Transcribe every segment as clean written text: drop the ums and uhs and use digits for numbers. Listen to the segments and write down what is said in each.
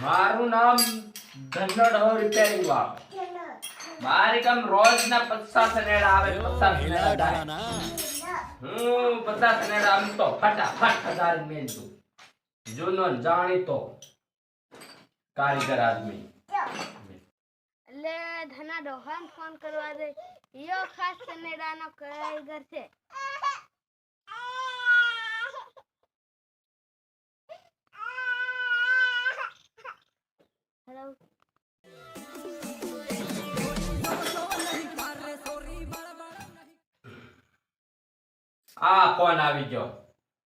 મારું નામ ધનડ હો રિપેરિંગ વાળો. મારી કામ રોજના 50 નેડા આવે, 50 નેડા જાય. હું 50 નેડા આમ તો ફટાફટ હજાર મેલ દઉં. જૂનો જાણીતો કારીગર આદમી. એટલે ધના ડોહાન ફોન કરવા દે. યો ખાસ કનેડાનો કારીગર છે. હેલો. આ ફોન આવી ગયો.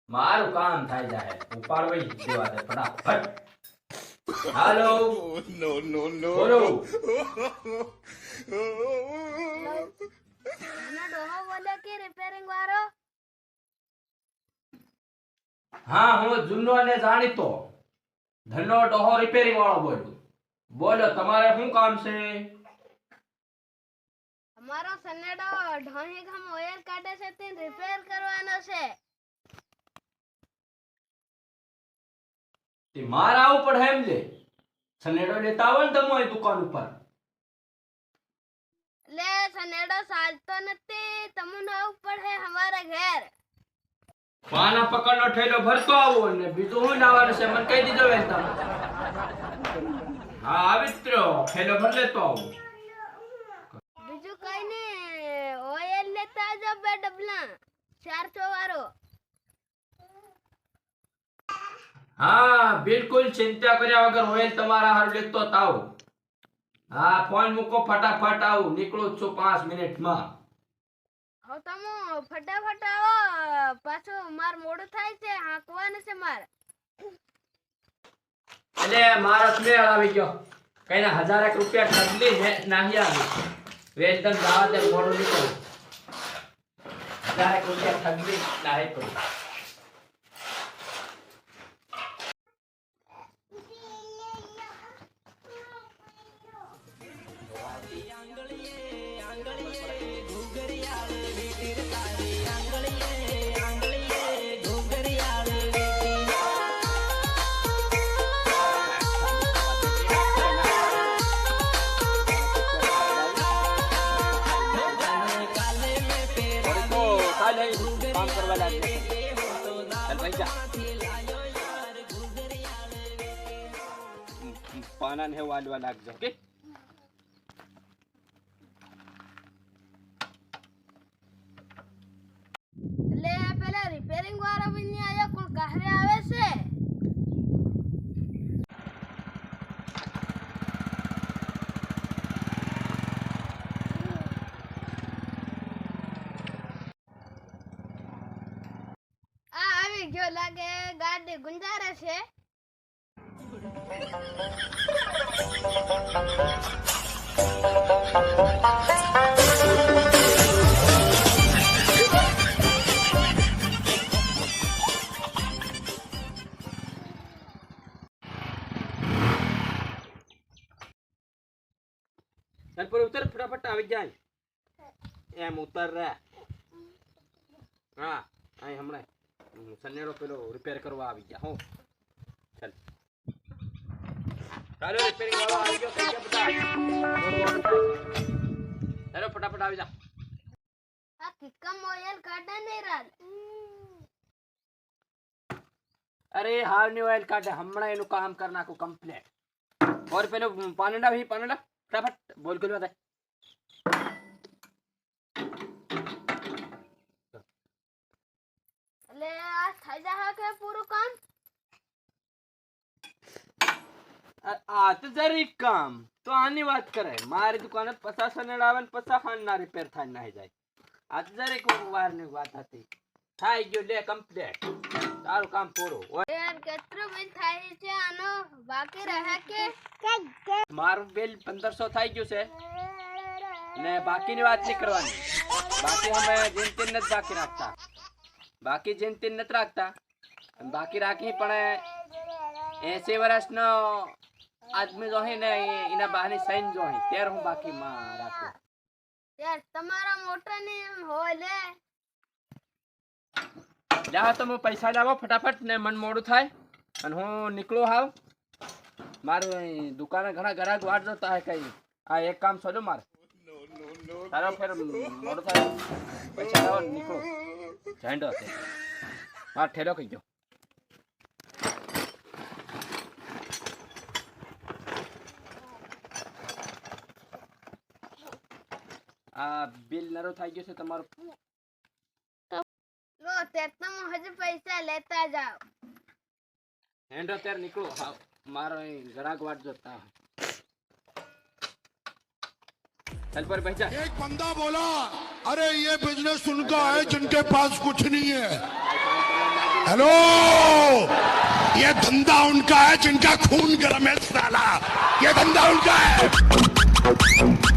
મારું કામ થાય જાય. ઉપાડવી દેવા દે ફટાફટ. હાલો. No, no, no. બોલો. ધના ડોહો બોલે કે રિપેરિંગ વાળો. હા, હું જૂનો અને જાણીતો ધનો ડોહો રિપેરિંગ વાળો બોલું. બોલો, તમારે શું કામ છે? અમારો સનેડો ઢોહી ગામ ઓઇલ કાઢે છે તે રિપેર કરવાનો છે. તે મારા ઉપર હેમ લે. સનેડો લેતા આવો ને તમારી દુકાન ઉપર. લે સનેડો ચાલતો નથી. તમને આવું પડે અમારા ઘેર. પાના પકડનો ઠેલો ભરતો આવો ને બીજું શું લાવવાનું છે મને કહી દીધો વેલ તમે. હા, આવિત્રો ઠેલો ભર લેતો આવો. બીજું કઈ નઈ. ઓઇલ લેતા આવજો 2 ડબલા 400 વાળો. હા, બિલકુલ ચિંતા કર્યા વગર ઓઇલ તમારા હારું લેતો જ આવું. હા, ફોન મૂકો ફટાફટ આવું. નીકળું જ છું 5 મિનિટમાં. હો તમો ફટાફટ આવો. પાછું માર મોડું થાય છે. હાંકવાનું છે માર. એટલે મારો સ્મેલ આવી ગયો. કઈ ના 1000 રૂપિયા ઠગલી ને નાહી આવી. વેતન જવા દે મોડું નીકળું. 1000 રૂપિયા ઠગલી નાહી પડી. काम करवा लागे चल भाई जा पाना ने वालवा लाग जाओ के લે પેલા રિપેરિંગ વાળો બની આયો. કોણ ઘરે આવે છે? આ આવી ગયો લાગે. ગાડી ગુંજારે છે. चल पर उतर फटाफट आ जाए एम उतर रे हां आई हमणे सनेडो पेलो रिपेयर करवा આવી ગયા હો चल ચાલો રિપેરિંગ વાળો આવી ગયો કઈ કે બતા ચાલો ફટાફટ આવી જા આ કિક્કમ ઓઇલ કાઢા નહીં રાત. अरे हार न्यू ऑयल काटे हमणा एनु काम कर नाखो कंप्लीट और पेलो पानडा ही पानडा फटाफट बोल कर बता એટલે આ થઈ જા કે પૂરું કામ. आ तो जरी काम तो आनी बात करे मारी दुकान 50 सनेडा आवे 50 खान ना रिपेयर थाय नाही जाय आ तो जरी को वार ની વાત હતી થાય ગયો લે કમ્પ્લીટ તારું કામ પૂરું યાર કેટલો બિલ થાય છે આનો? બાકી રહે કે મારું બિલ 1500 થઈ ગયું છે ને બાકીની વાત નહીં કરવાની. બાકી અમે જેન તેન નથી બાકી રાખતા. બાકી જેન તેન નથી રાખતા. બાકી રાખી પણ 80 વર્ષનો આદમી જો હે ને એના બહાની સાઈન જો હે ત્યારે હું બાકી માં રાખું. યાર તમારા મોટા ને હોય લે. જાઓ તમે પૈસા લાવો ફટાફટ ને મન મોડું થાય અને હું નીકળું હાવ મારું અહીં દુકાને ઘણા ગ્રાહક વાટ જોતા હે કઈ આ એક કામ છોડ્યું મારે તારો ફેર મોડો થાય પૈસા લાવો ને નીકળો ઝાંડો છે મારો ઠેલો કહી ગયો આ બિલ નરો થઈ ગયું છે તમારું લો તે તમે હજુ પૈસા લેતા જાઓ હેન્ડો ત્યારે નીકળો હા મારો અહીં ગ્રાહક વાટ જોતા चल पर भैया एक बंदा बोला अरे ये बिजनेस उनका है जिनके पास कुछ नहीं है हेलो ये धंधा उनका है जिनका खून गर्म है साला ये धंधा उनका है